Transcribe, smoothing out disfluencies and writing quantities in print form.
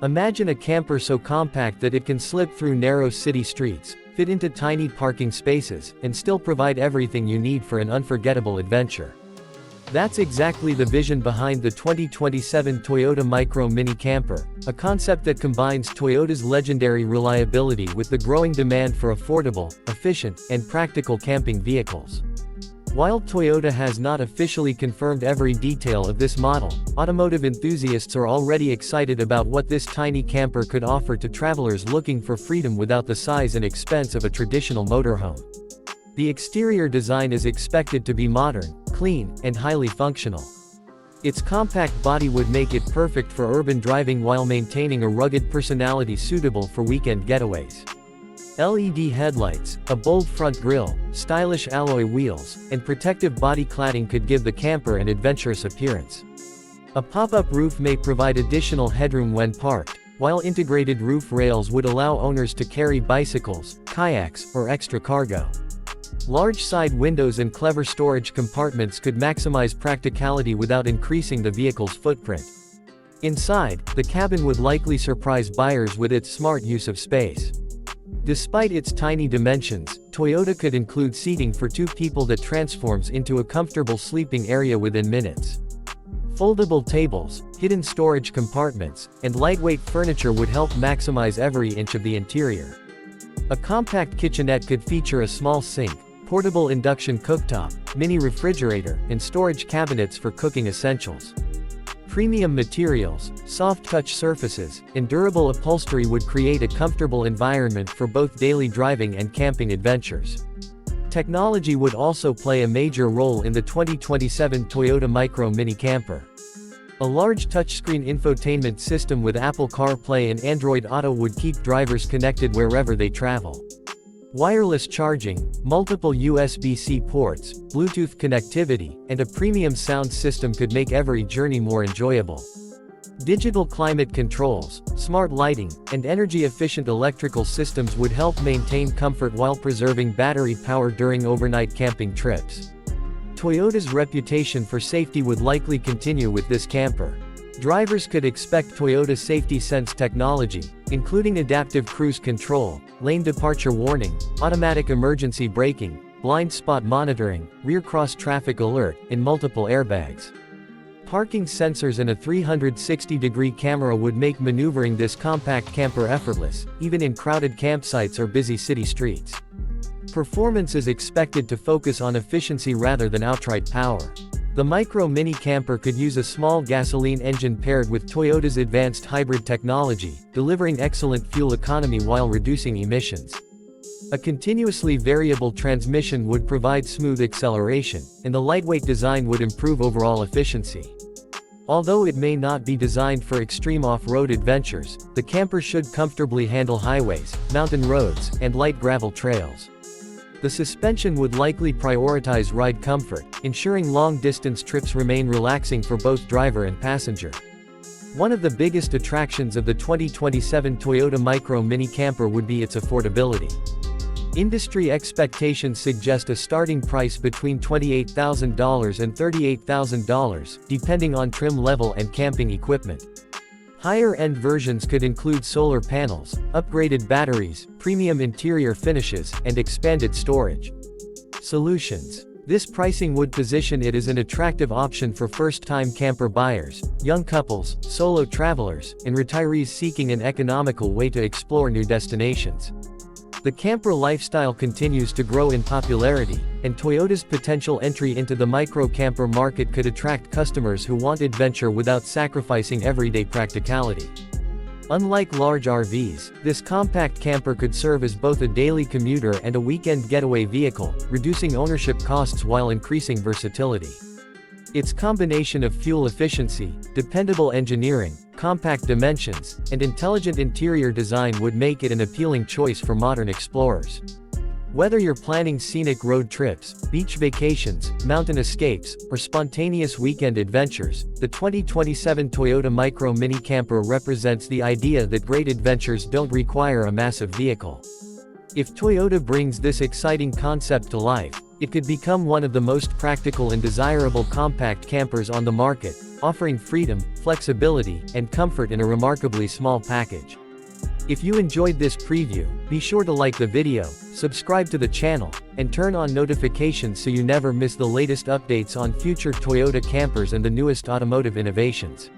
Imagine a camper so compact that it can slip through narrow city streets, fit into tiny parking spaces, and still provide everything you need for an unforgettable adventure. That's exactly the vision behind the 2027 Toyota Micro Mini Camper, a concept that combines Toyota's legendary reliability with the growing demand for affordable, efficient, and practical camping vehicles. While Toyota has not officially confirmed every detail of this model, automotive enthusiasts are already excited about what this tiny camper could offer to travelers looking for freedom without the size and expense of a traditional motorhome. The exterior design is expected to be modern, clean, and highly functional. Its compact body would make it perfect for urban driving while maintaining a rugged personality suitable for weekend getaways. LED headlights, a bold front grille, stylish alloy wheels, and protective body cladding could give the camper an adventurous appearance. A pop-up roof may provide additional headroom when parked, while integrated roof rails would allow owners to carry bicycles, kayaks, or extra cargo. Large side windows and clever storage compartments could maximize practicality without increasing the vehicle's footprint. Inside, the cabin would likely surprise buyers with its smart use of space. Despite its tiny dimensions, Toyota could include seating for 2 people that transforms into a comfortable sleeping area within minutes. Foldable tables, hidden storage compartments, and lightweight furniture would help maximize every inch of the interior. A compact kitchenette could feature a small sink, portable induction cooktop, mini refrigerator, and storage cabinets for cooking essentials. Premium materials, soft-touch surfaces, and durable upholstery would create a comfortable environment for both daily driving and camping adventures. Technology would also play a major role in the 2027 Toyota Micro Mini Camper. A large touchscreen infotainment system with Apple CarPlay and Android Auto would keep drivers connected wherever they travel. Wireless charging, multiple USB-C ports, Bluetooth connectivity, and a premium sound system could make every journey more enjoyable. Digital climate controls, smart lighting, and energy-efficient electrical systems would help maintain comfort while preserving battery power during overnight camping trips. Toyota's reputation for safety would likely continue with this camper. Drivers could expect Toyota Safety Sense technology, including adaptive cruise control, lane departure warning, automatic emergency braking, blind spot monitoring, rear cross traffic alert, and multiple airbags. Parking sensors and a 360-degree camera would make maneuvering this compact camper effortless, even in crowded campsites or busy city streets. Performance is expected to focus on efficiency rather than outright power. The Micro Mini Camper could use a small gasoline engine paired with Toyota's advanced hybrid technology, delivering excellent fuel economy while reducing emissions. A continuously variable transmission would provide smooth acceleration, and the lightweight design would improve overall efficiency. Although it may not be designed for extreme off-road adventures, the camper should comfortably handle highways, mountain roads, and light gravel trails. The suspension would likely prioritize ride comfort, ensuring long-distance trips remain relaxing for both driver and passenger. One of the biggest attractions of the 2027 Toyota Micro Mini Camper would be its affordability. Industry expectations suggest a starting price between $28,000 and $38,000, depending on trim level and camping equipment. Higher-end versions could include solar panels, upgraded batteries, premium interior finishes, and expanded storage. Solutions. This pricing would position it as an attractive option for first-time camper buyers, young couples, solo travelers, and retirees seeking an economical way to explore new destinations. The camper lifestyle continues to grow in popularity, and Toyota's potential entry into the micro-camper market could attract customers who want adventure without sacrificing everyday practicality. Unlike large RVs, this compact camper could serve as both a daily commuter and a weekend getaway vehicle, reducing ownership costs while increasing versatility. Its combination of fuel efficiency, dependable engineering, compact dimensions, and intelligent interior design would make it an appealing choice for modern explorers. Whether you're planning scenic road trips, beach vacations, mountain escapes, or spontaneous weekend adventures, the 2027 Toyota Micro Mini Camper represents the idea that great adventures don't require a massive vehicle. If Toyota brings this exciting concept to life, it could become one of the most practical and desirable compact campers on the market, offering freedom, flexibility, and comfort in a remarkably small package. If you enjoyed this preview, be sure to like the video, subscribe to the channel, and turn on notifications so you never miss the latest updates on future Toyota campers and the newest automotive innovations.